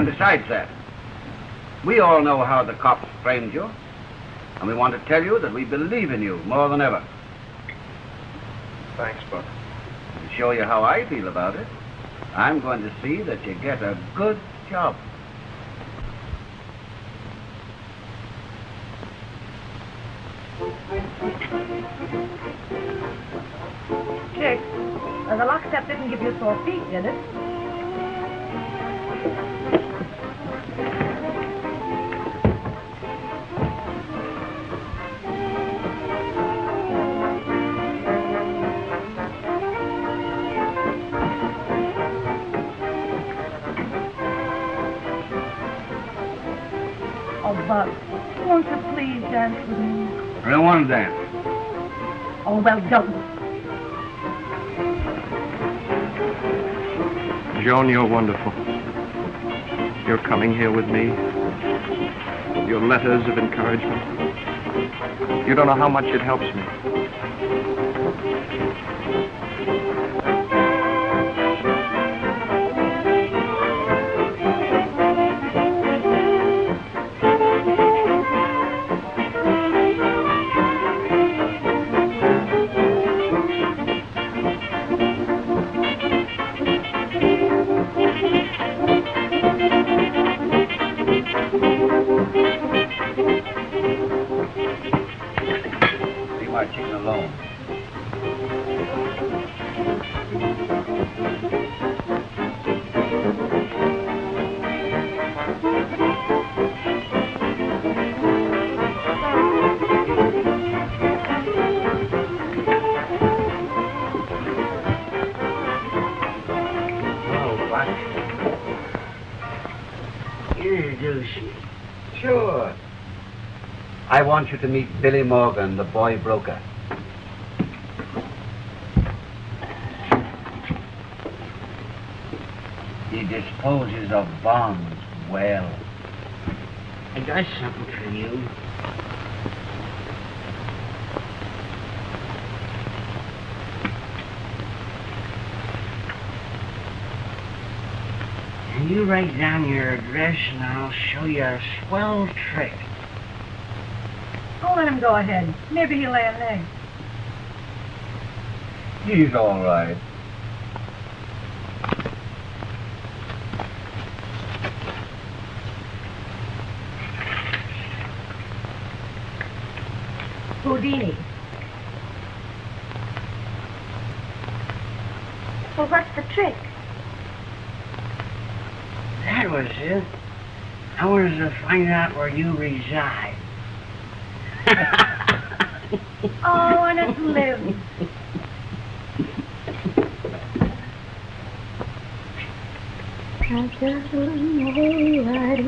And besides that, we all know how the cops framed you, and we want to tell you that we believe in you more than ever. Thanks, Buck. To show you how I feel about it, I'm going to see that you get a good job. Chick, the lockstep didn't give you sore feet, did it? Oh, Buck, won't you please dance with me? I don't want to dance. Oh, well, don't. Joan, you're wonderful. You're coming here with me. Your letters of encouragement. You don't know how much it helps me. Sure. I want you to meet Billy Morgan, the boy broker. He disposes of bonds well. I got something for you. And you write down your address and I'll show you a swell trick. Oh, let him go ahead. Maybe he'll lay an egg. He's all right. Houdini. Well, what's the trick? That was it. I wanted to find out where you reside. Oh, I want to live. I just don't know right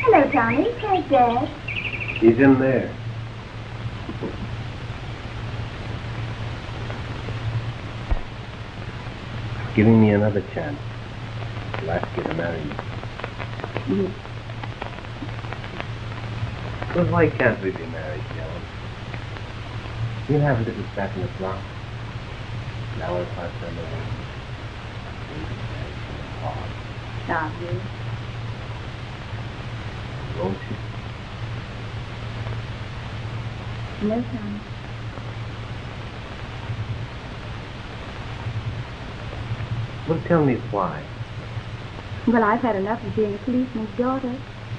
Hello, Johnny. Where's Dad? He's in there. Giving me another chance. I'll ask you to marry me. Well, why can't we be married, Joan? We'll have a little chat in the block. Now I'll pass on the way. Love you. Won't you? No, Tommy. Well, tell me why. Well, I've had enough of being a policeman's daughter,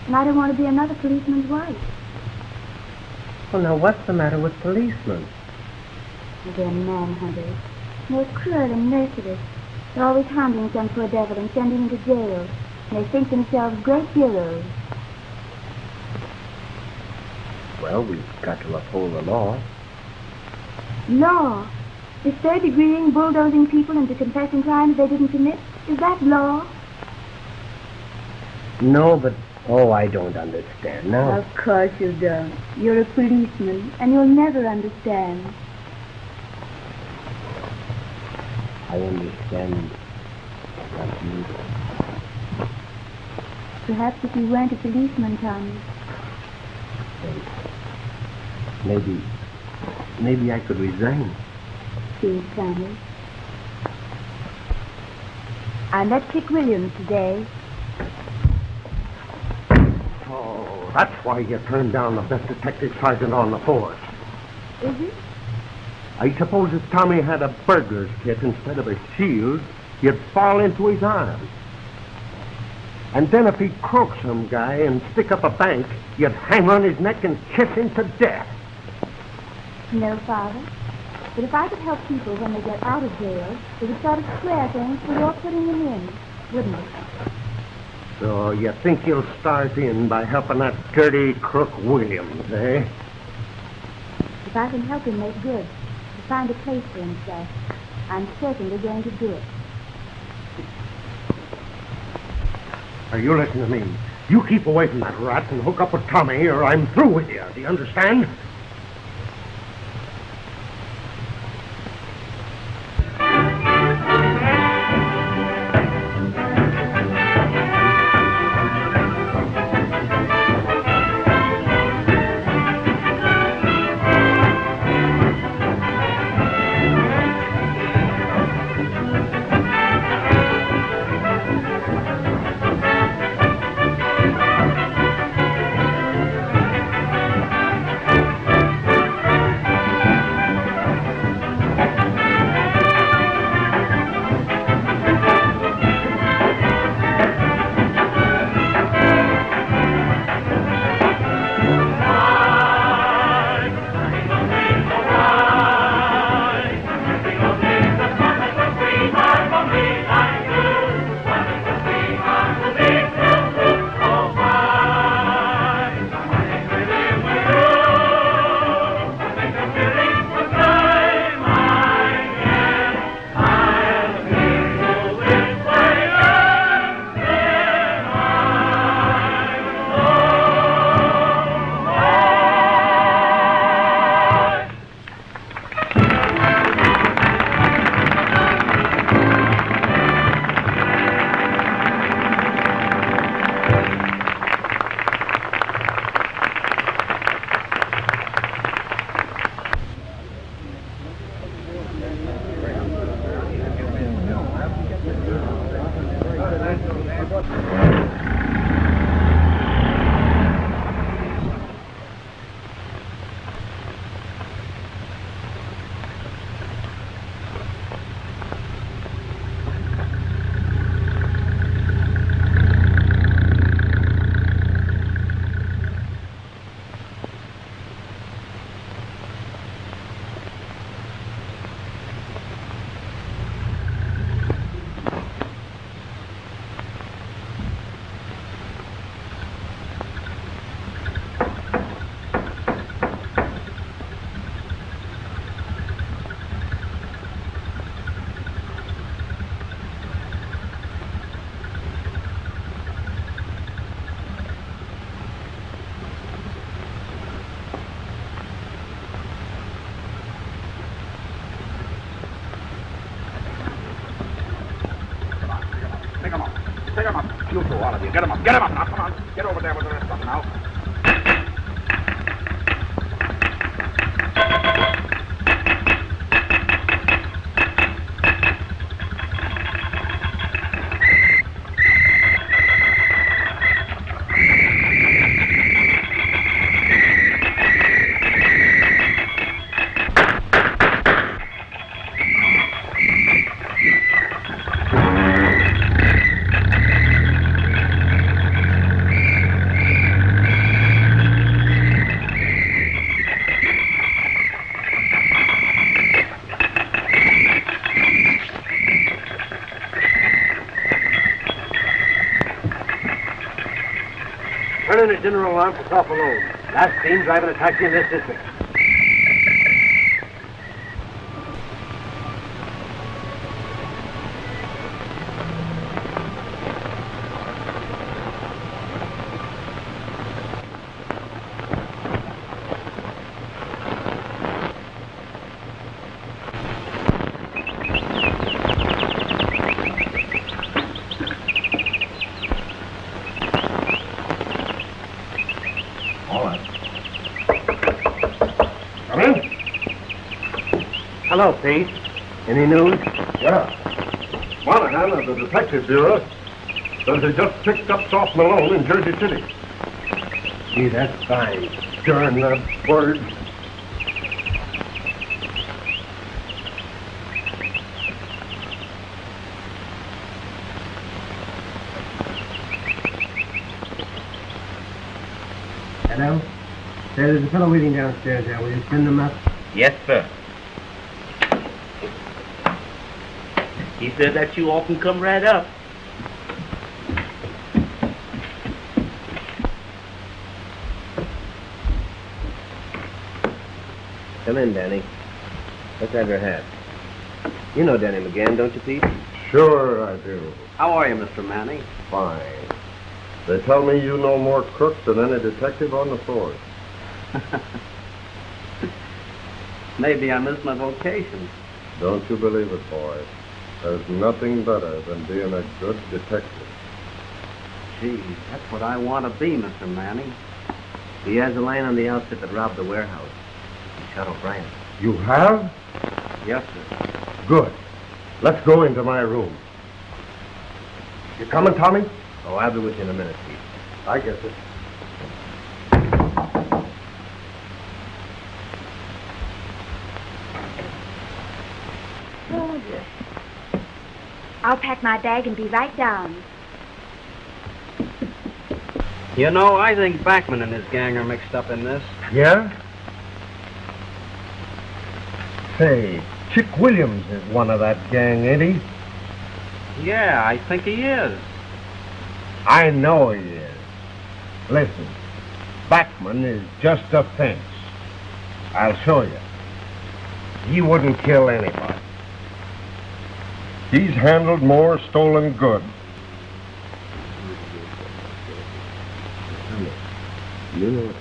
and I don't want to be another policeman's wife. Well, now, what's the matter with policemen? They're manhunters. They're cruel and merciless. They're always handling some poor devil and sending him to jail. And they think themselves great heroes. Well, we've got to uphold the law. Law? Is third-degreeing, bulldozing people into confessing crimes they didn't commit? Is that law? No, but, oh, I don't understand now. Of course you don't. You're a policeman, and you'll never understand. I understand. Not you. Perhaps if you weren't a policeman, Tommy. Maybe I could resign. Please, Tommy. I met Chick Williams today. Oh, that's why you turned down the best detective sergeant on the force. Is it? I suppose if Tommy had a burglar's kit instead of a shield, you'd fall into his arms. And then if he'd croak some guy and stick up a bank, you'd hang on his neck and kiss him to death. No, Father. But if I could help people when they get out of jail, it would sort of square things for your putting them in, wouldn't it? So you think you'll start in by helping that dirty crook Williams, eh? If I can help him make good, to find a place for himself, I'm certainly going to do it. Now, you listen to me. You keep away from that rat and hook up with Tommy, or I'm through with you. Do you understand? Pick him up. You two, all of you. Get him up. Get him up now. Come on. Get over there with the rest of them now. Turn in a dinner alarm for Top alone. Last seen driving a taxi in this district. Hello, Pete. Any news? Yeah. Monahan of the Detective Bureau says they just picked up Soft Malone in Jersey City. Gee, that's fine. Darn the bird. Hello? There's a fellow waiting downstairs there. Will you send him up? Yes, sir. He said that you all can come right up. Come in, Danny. Let's have your hat. You know Danny McGann, don't you, Pete? Sure I do. How are you, Mr. Manning? Fine. They tell me you know more crooks than any detective on the force. Maybe I missed my vocation. Don't you believe it, boy. There's nothing better than being a good detective. Gee, that's what I want to be, Mr. Manning. He has a line on the outfit that robbed the warehouse. He shot O'Brien. You have? Yes, sir. Good. Let's go into my room. You coming, Tommy? Oh, I'll be with you in a minute, Pete. I guess it. I'll pack my bag and be right down. You know, I think Backman and his gang are mixed up in this. Yeah? Say, Chick Williams is one of that gang, ain't he? Yeah, I think he is. I know he is. Listen, Backman is just a fence. I'll show you. He wouldn't kill anybody. He's handled more stolen goods. You know what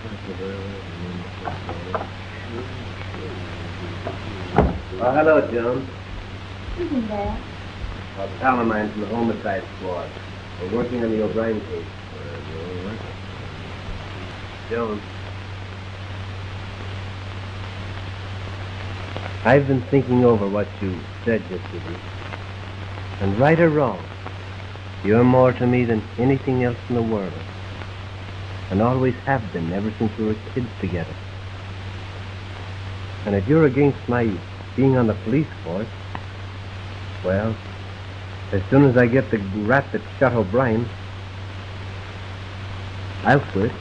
Oh, hello, Joan. Isn't there? A pal of mine from the homicide squad. We're working on the O'Brien case. Joan. I've been thinking over what you said yesterday. And right or wrong, you're more to me than anything else in the world. And always have been ever since we were kids together. And if you're against my being on the police force, well, as soon as I get the rat that shot O'Brien, I'll quit.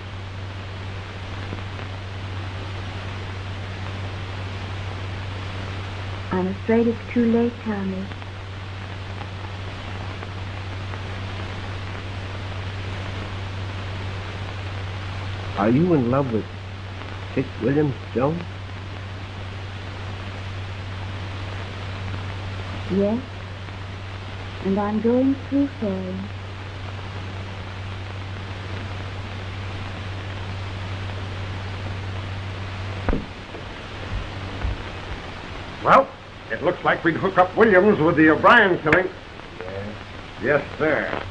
I'm afraid it's too late, Tommy. Are you in love with Chick Williams, Joan? Yes. And I'm going through for him. Well, it looks like we'd hook up Williams with the O'Brien killing. Yes, sir.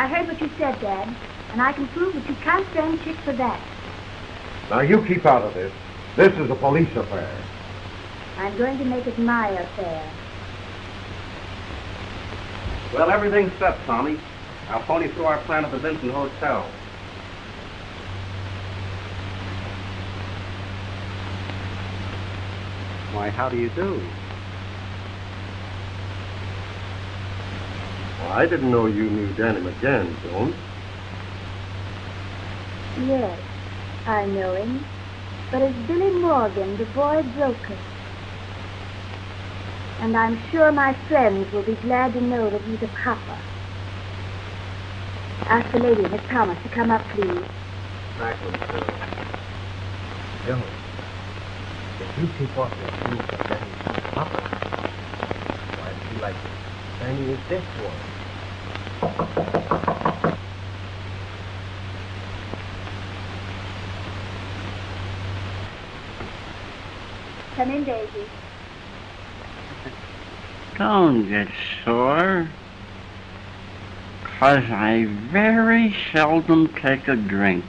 I heard what you said, Dad, and I can prove that you can't stand Chick for that. Now, you keep out of this. This is a police affair. I'm going to make it my affair. Well, everything's set, Tommy. I'll phone you through our plan at the Vincent Hotel. Why, how do you do? Well, I didn't know you knew Danny McGann, Joan. Yes, I know him. But it's Billy Morgan, the boy broker. And I'm sure my friends will be glad to know that he's a copper. Ask the lady, Miss Thomas, to come up, please. Backman, sir. Joan, if you keep off your shoes and then pop it, why, I'd feel like standing with this one. Come in, Daisy. Don't get sore, 'cause I very seldom take a drink.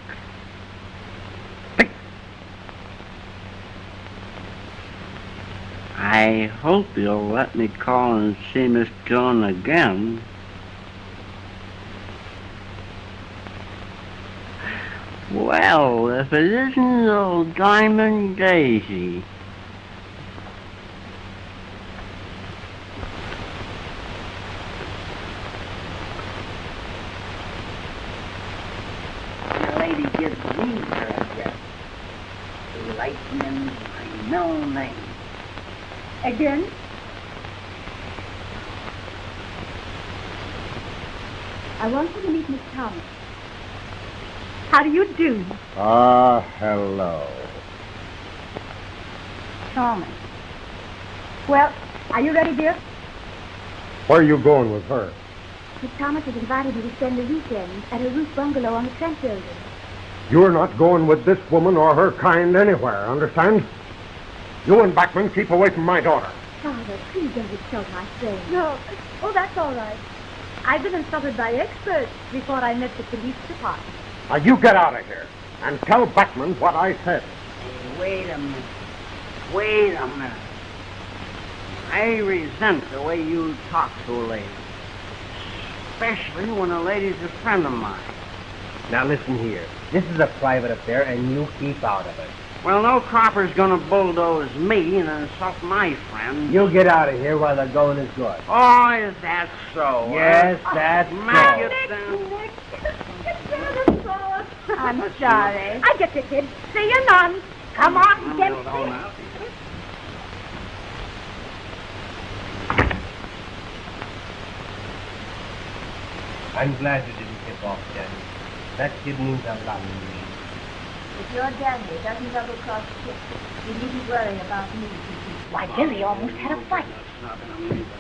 I hope you'll let me call and see Miss Joan again. Well, if it isn't old Diamond Daisy. The lady gives me her address. Lightning, my middle name. Again? I want you to meet Miss Thomas. How do you do, Hello. Thomas? Well, are you ready, dear? Where are you going with her? Miss Thomas has invited me to spend the weekend at her roof bungalow on the Trent building. You're not going with this woman or her kind anywhere, understand? You and Backman keep away from my daughter. Father, please don't insult my friend. No. Oh, that's all right. I've been insulted by experts before I met the police department. Now, you get out of here and tell Backman what I said. Hey, wait a minute. Wait a minute. I resent the way you talk to a lady. Especially when a lady's a friend of mine. Now listen here. This is a private affair, and you keep out of it. Well, no cropper's gonna bulldoze me and insult my friend. You get out of here while the going is good. Oh, is that so? Yes, that's Make so. it then. I'm sorry. I get you, kid. See you none. Come on, get Hold on now. I'm glad you didn't tip off, Danny. That kid means a lot to me. If your Danny doesn't double-cross the kid, you needn't worry about me. Why, Billy almost had a fight.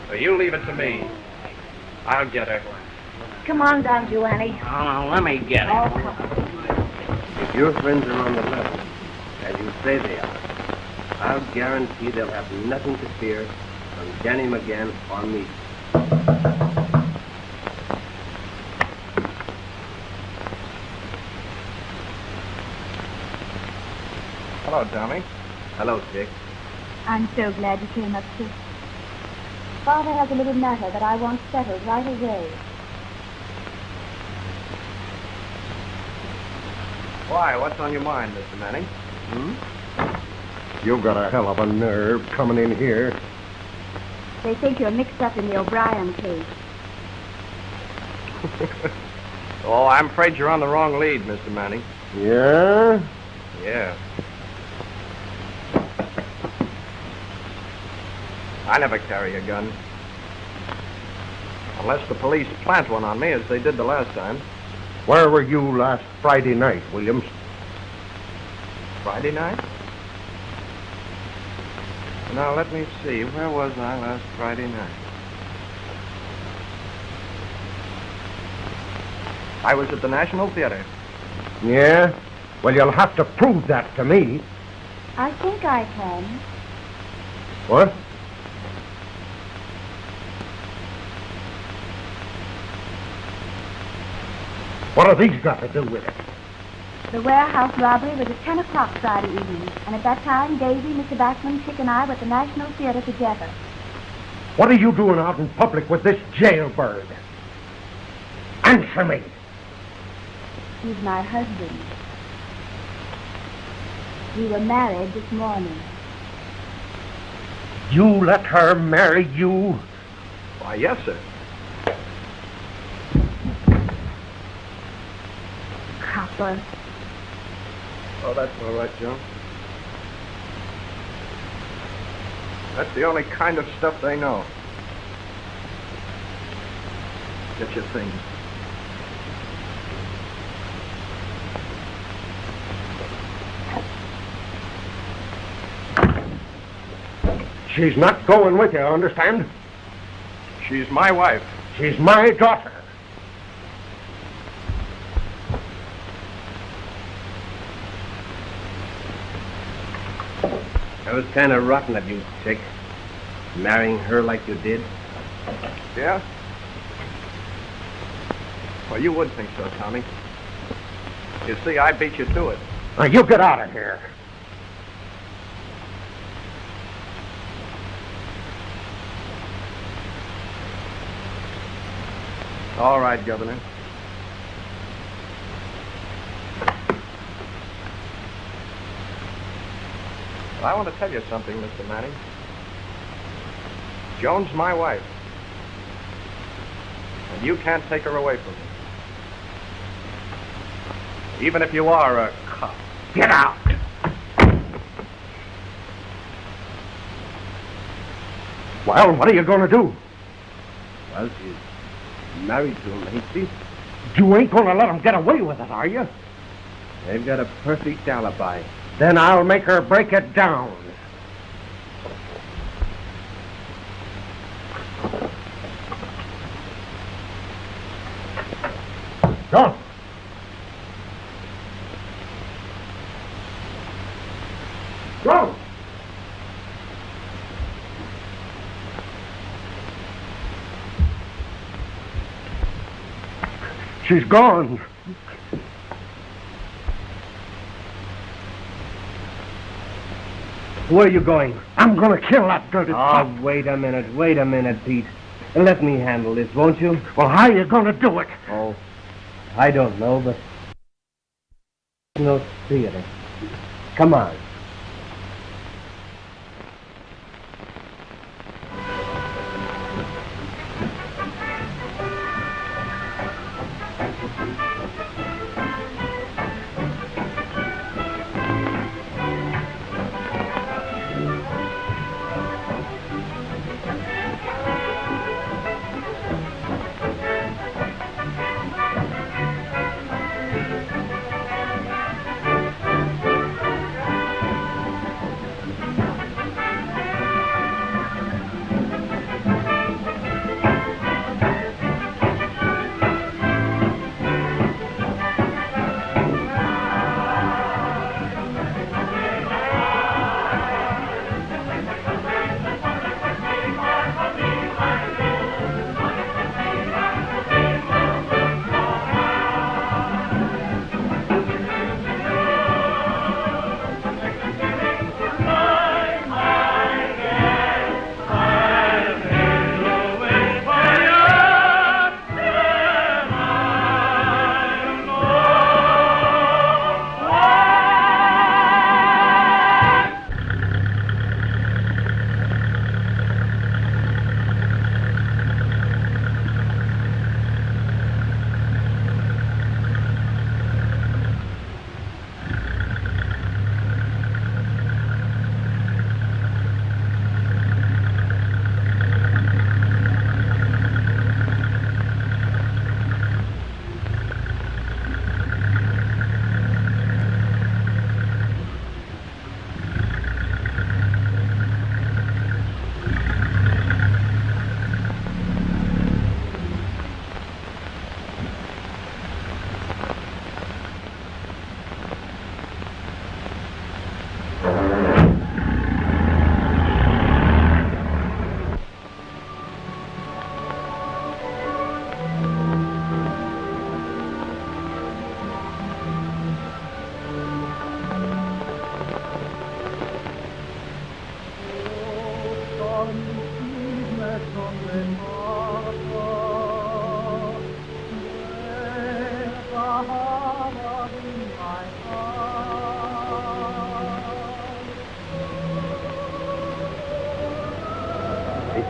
So you leave it to me. I'll get her. Come on down, Joannie. Oh, let me get Oh, it. come on. If your friends are on the level, as you say they are, I'll guarantee they'll have nothing to fear from Danny McGann or me. Hello, Tommy. Hello, Dick. I'm so glad you came up, too. Father has a little matter that I want settled right away. Why? What's on your mind, Mr. Manning? You've got a hell of a nerve coming in here. They think you're mixed up in the O'Brien case. Oh, I'm afraid you're on the wrong lead, Mr. Manning. Yeah? Yeah. I never carry a gun. Unless the police plant one on me, as they did the last time. Where were you last Friday night, Williams? Friday night? Now, let me see. Where was I last Friday night? I was at the National Theater. Yeah? Well, you'll have to prove that to me. I think I can. What? What have these got to do with it? The warehouse robbery was at 10 o'clock Friday evening, and at that time, Daisy, Mr. Backman, Chick, and I were at the National Theater together. What are you doing out in public with this jailbird? Answer me. He's my husband. We were married this morning. You let her marry you? Why, yes, sir. Copper. Oh, that's all right, Joan. That's the only kind of stuff they know. Get your things. She's not going with you, understand? She's my wife. She's my daughter. That was kind of rotten of you, Chick. Marrying her like you did. Yeah? Well, you would think so, Tommy. You see, I beat you to it. Now, you get out of here. All right, Governor. Well, I want to tell you something, Mr. Manning. Joan's my wife. And you can't take her away from me. Even if you are a cop. Get out! Well, what are you going to do? Well, she's married to him, ain't she? You ain't going to let him get away with it, are you? They've got a perfect alibi. Then I'll make her break it down. Go. Go. She's gone. Where are you going? I'm going to kill that dirty cop. Oh, wait a minute, Pete. Let me handle this, won't you? Well, how are you going to do it? Oh, I don't know, but... No theater. Come on.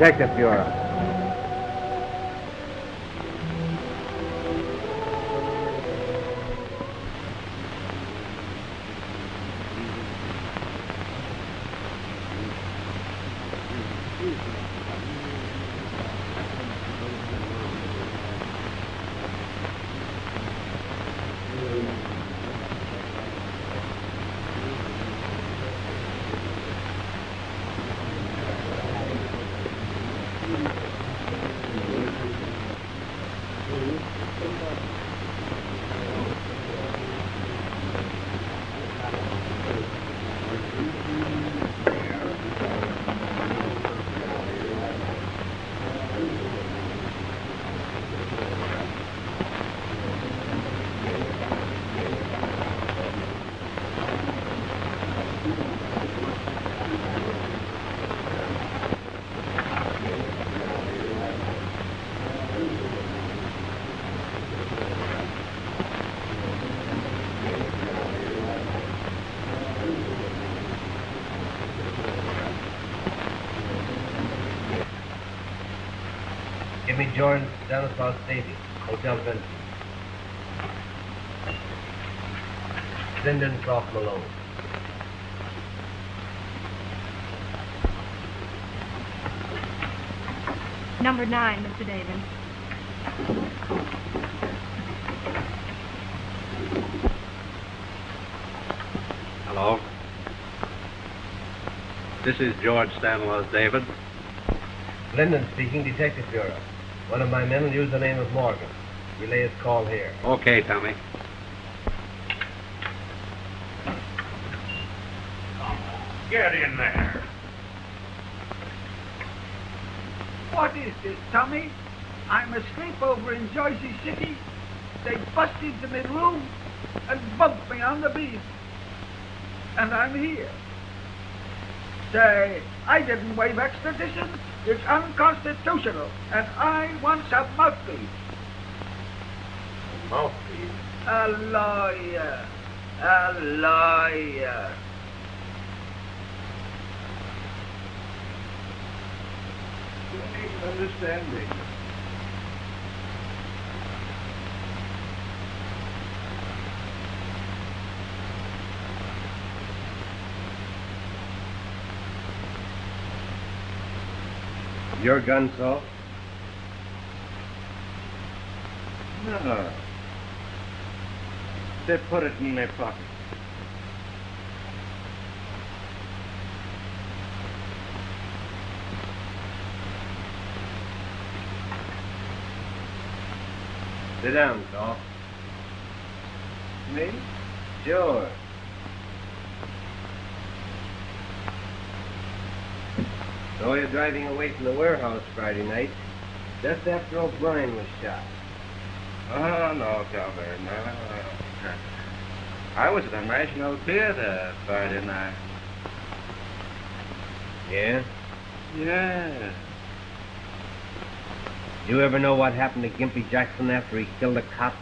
Detective Bureau. Give me Jordan, Stanislaus Davy, Hotel Vincent. Linden Croft Malone. Number 9, Mr. David. Hello. This is George Stanislaus David. Linden speaking, Detective Bureau. One of my men will use the name of Morgan. Relay his call here. Okay, Tommy. Get in there. What is this, Tommy? I'm asleep over in Jersey City. They bust into my room and bumped me on the beam. And I'm here. Say, I didn't waive extradition. It's unconstitutional, and I want a mouthpiece. Mouthpiece? A lawyer. A lawyer. You ain't understanding. Your gun, Saul? No. They put it in their pocket. Sit down, Saul. Me? Sure. So you're driving away from the warehouse Friday night, just after O'Brien was shot. Oh, no, Calvert, no. I was at the National Theater Friday night. Yeah? Yeah. You ever know what happened to Gimpy Jackson after he killed a cop?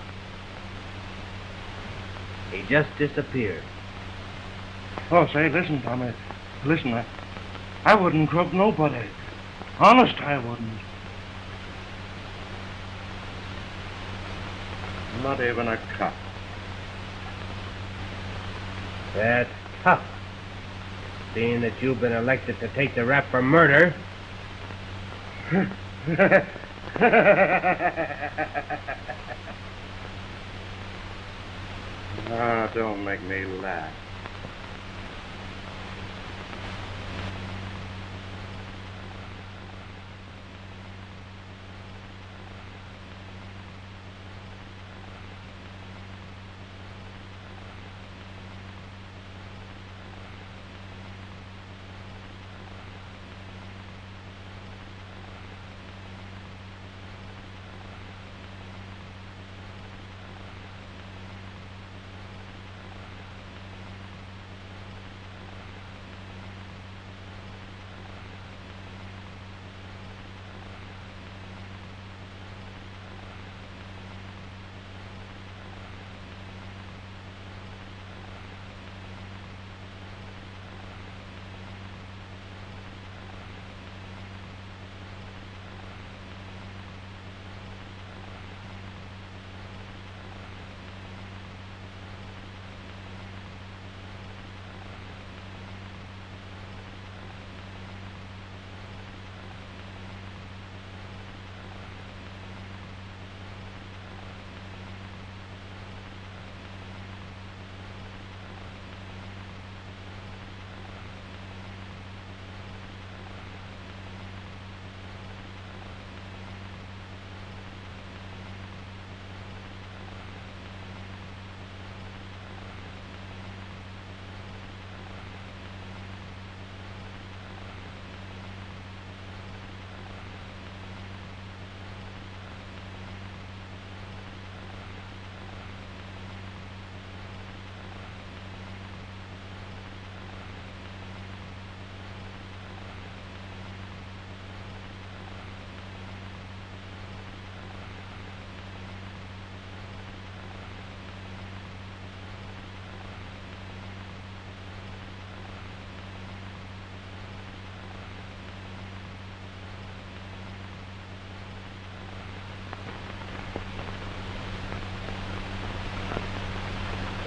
He just disappeared. Oh, say, listen, Tommy. Listen, I wouldn't crook nobody. Honest, I wouldn't. Not even a cop. That's tough. Seeing that you've been elected to take the rap for murder. Ah, don't make me laugh.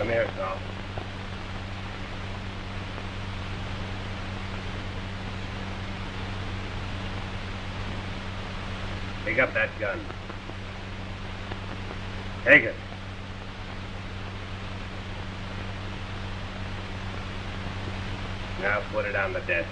Come here, Saul. Pick up that gun. Take it. Now put it on the desk.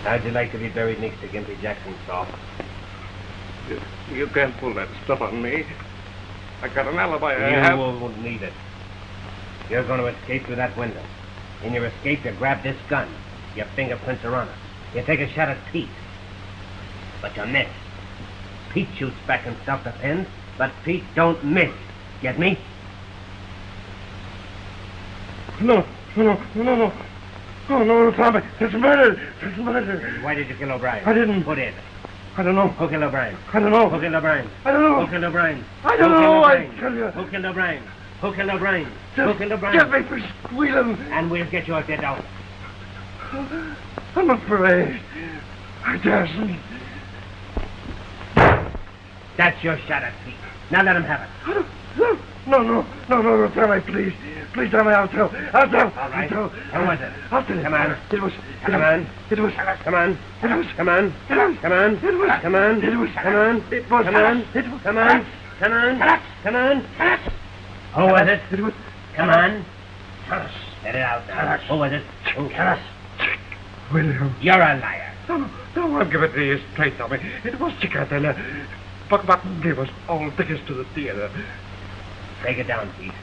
How'd you like to be buried next to Gimpy Jackson, Saul? You can't pull that stuff on me. I got an alibi. You won't need it. You're going to escape through that window. In your escape, you grab this gun. Your fingerprints are on it. You take a shot at Pete. But you miss. Pete shoots back in self-defense, but Pete don't miss. Get me? No. Oh, no, Tommy. It's murder. It's murder. Why did you kill O'Brien? I didn't. Who did? I don't know. Who killed O'Brien? I don't know. Who killed O'Brien? I don't know. Who killed O'Brien? I don't know, I tell you. Who killed O'Brien? Who killed O'Brien? Just Who killed O'Brien? get me for squealing. And we'll get you out there down. I'm afraid. I daren't. That's your shot at Pete. Now let him have it. No, Tommy, please. Please, Tommy, I'll tell. All right. Who was it? I'll tell you. Come on. It was. Come on. It was. Come on. It was. Come on. It was. Come on. It was. Come on. It was. Come on. It was. Come on. It was. Come on. Come on. Come on. Who was it? It was. Come on. Let it out now. Who was it? Who? William. You're a liar. No, I'll give it to you straight, Tommy. It was Chicatella. Buck Button gave us all tickets to the theater. Take it down, Pete.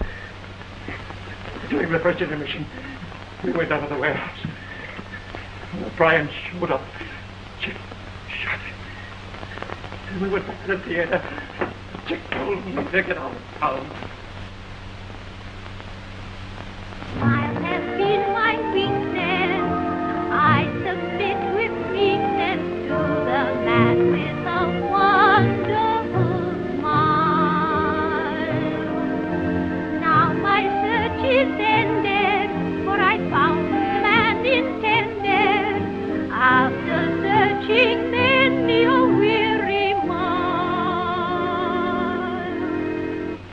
During the first intermission, we went out of the warehouse. Brian showed up. Chick shot him. And we went back to the theater. Chick told him to take it out of town. Smile has been my weakness. I submit with meekness to the man with a wonderful smile. Now my search is ended, for I found the man intended. After searching many a weary mile.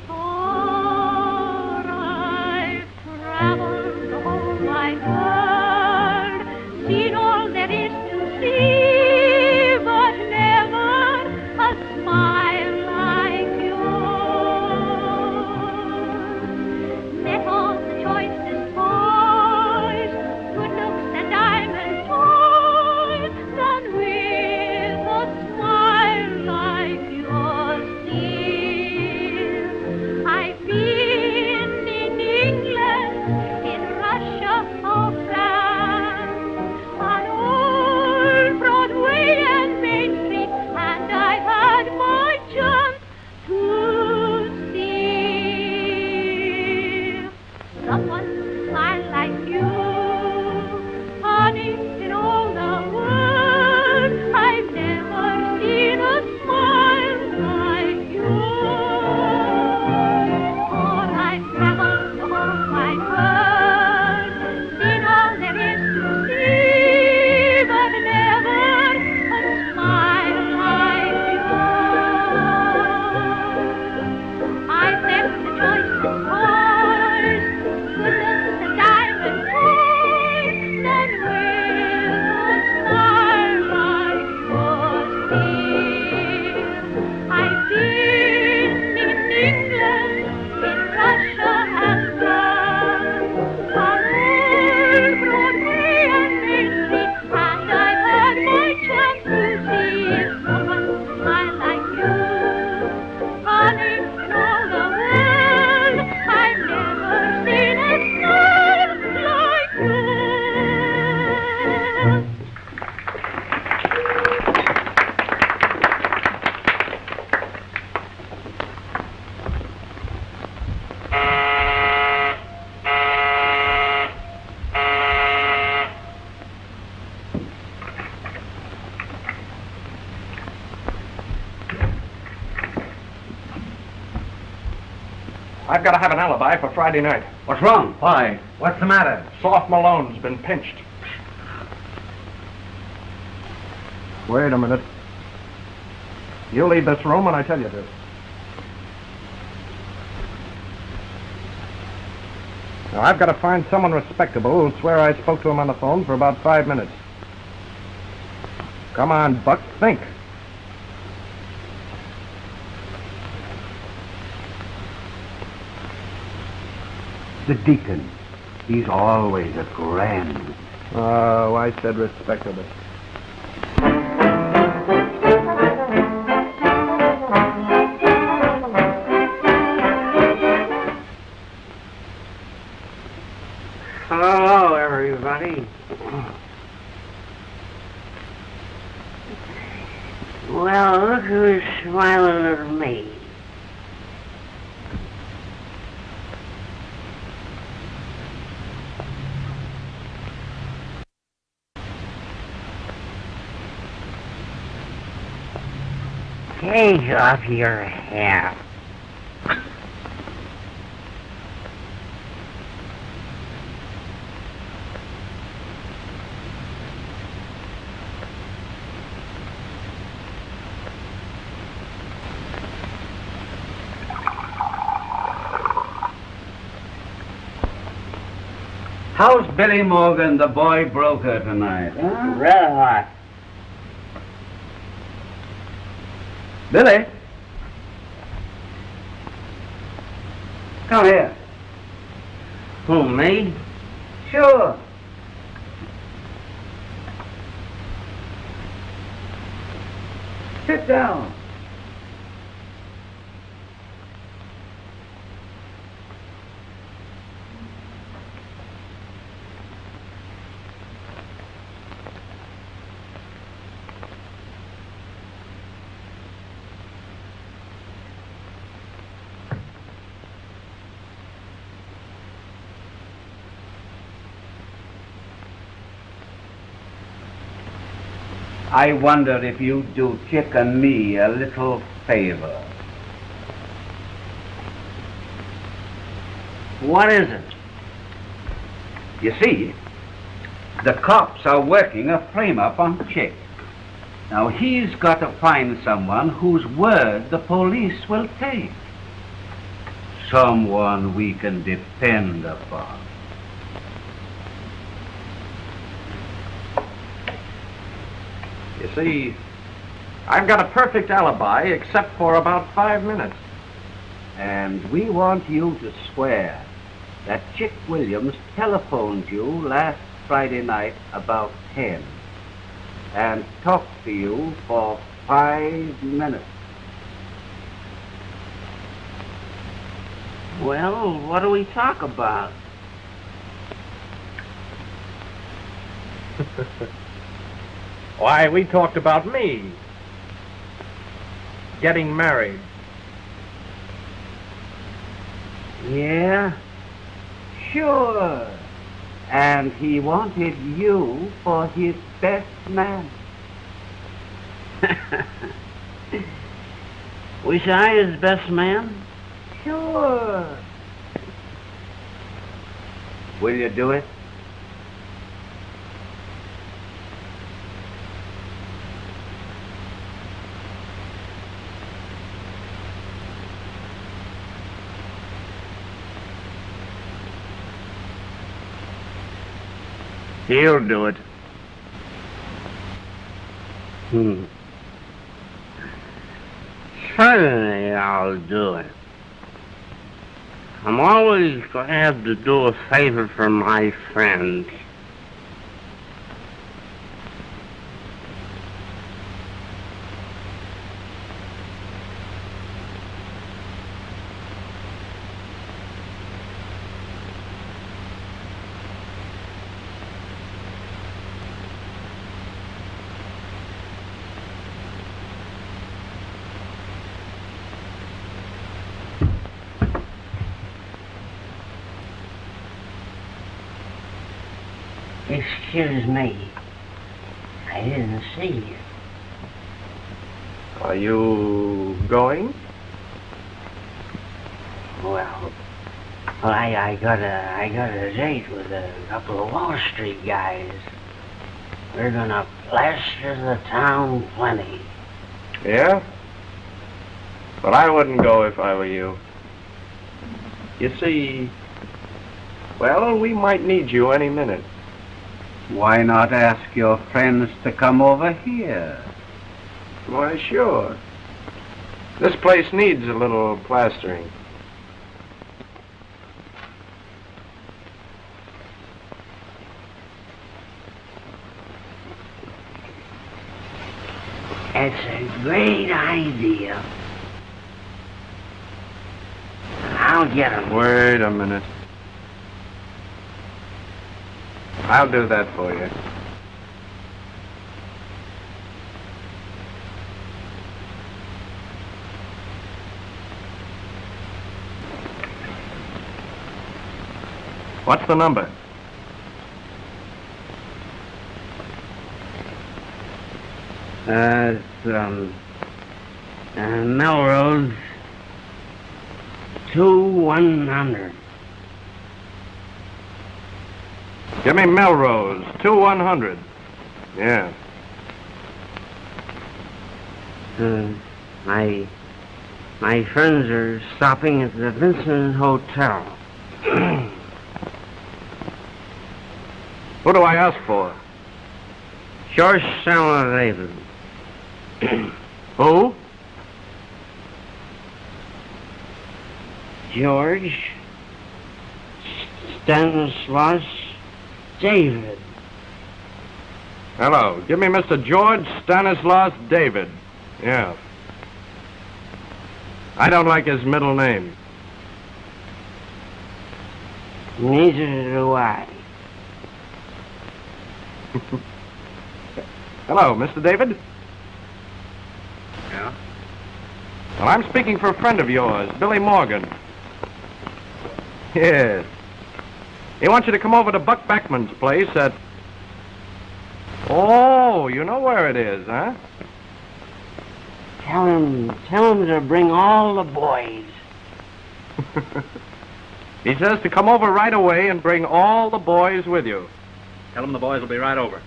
For I've got to have an alibi for Friday night. What's wrong? Why? What's the matter? Soft Malone's been pinched. Wait a minute. You leave this room when I tell you to. Now, I've got to find someone respectable who'll swear I spoke to him on the phone for about 5 minutes. Come on, Buck, think. The deacon. He's always a grand. Oh, I said respectable. Hello, everybody. Well, look who's smiling at me. Take off your hat. How's Billy Morgan, the boy broker, tonight? Huh? Red hot. Billy? Come here. Who, me? Sure. Sit down. I wonder if you'd do Chick and me a little favor. What is it? You see, the cops are working a frame-up on Chick. Now, he's got to find someone whose word the police will take. Someone we can depend upon. You see, I've got a perfect alibi except for about 5 minutes. And we want you to swear that Chick Williams telephoned you last Friday night about 10 and talked to you for 5 minutes. Well, what do we talk about? Why, we talked about me. Getting married. Yeah? Sure. And he wanted you for his best man. Was I his best man? Sure. Will you do it? He'll do it. Certainly I'll do it. I'm always glad to do a favor for my friends. Excuse me. I didn't see you. Are you going? Well, I got a date with a couple of Wall Street guys. We're gonna plaster the town plenty. Yeah? But I wouldn't go if I were you. You see, well, we might need you any minute. Why not ask your friends to come over here? Why, sure. This place needs a little plastering. It's a great idea. I'll get 'em. Wait a minute. I'll do that for you. What's the number? It's, Melrose 2100. Give me Melrose, 2100. Yeah. My friends are stopping at the Vincent Hotel. Who do I ask for? George Sullivan. Who? George Stanislaus David. Hello. Give me Mr. George Stanislaus David. Yeah. I don't like his middle name. Neither do I. Hello, Mr. David? Yeah? Well, I'm speaking for a friend of yours, Billy Morgan. Yes. He wants you to come over to Buck Backman's place at... Oh, you know where it is, huh? Tell him to bring all the boys. He says to come over right away and bring all the boys with you. Tell him the boys will be right over.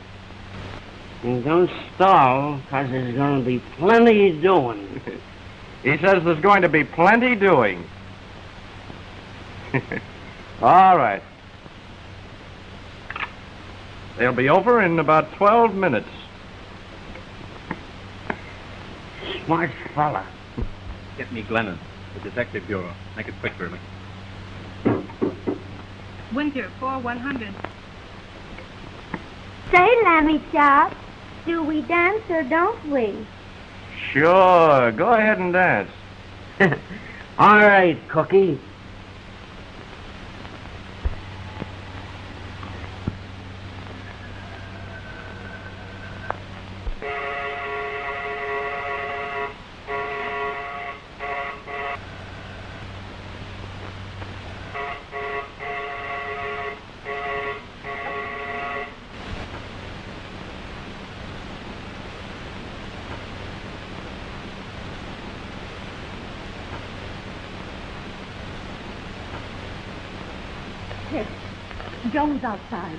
And don't stall, 'cause there's going to be plenty doing. He says there's going to be plenty doing. All right. They'll be over in about 12 minutes. Smart fella. Get me Glennon, the Detective Bureau. Make it quick for me. Winter, 4100. Say, Lammy Chop, do we dance or don't we? Sure. Go ahead and dance. All right, Cookie. Joan's outside.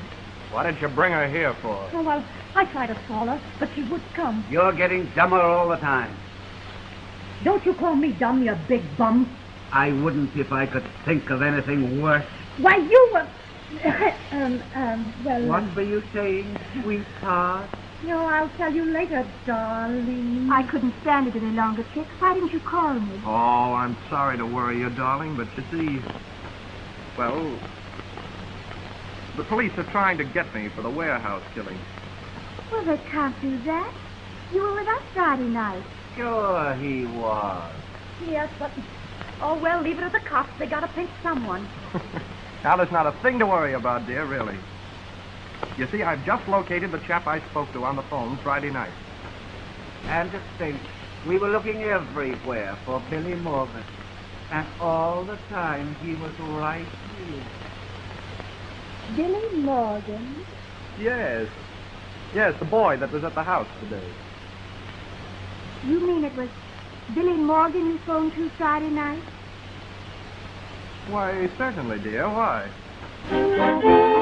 Why did you bring her here for? Oh, well, I tried to call her, but she wouldn't come. You're getting dumber all the time. Don't you call me dumb, you big bum. I wouldn't if I could think of anything worse. Why, you were... well... What were you saying, sweetheart? No, I'll tell you later, darling. I couldn't stand it any longer, Chick. Why didn't you call me? Oh, I'm sorry to worry you, darling, but you see... Well... The police are trying to get me for the warehouse killing. Well, they can't do that. You were with us Friday night. Sure he was. Yes, but... Oh, well, leave it to the cops. They gotta pinch someone. Now, there's not a thing to worry about, dear, really. You see, I've just located the chap I spoke to on the phone Friday night. And to think, we were looking everywhere for Billy Morgan. And all the time he was right here. Billy Morgan? Yes. Yes, the boy that was at the house today. You mean it was Billy Morgan you phoned to Friday night? Why, certainly, dear. Why?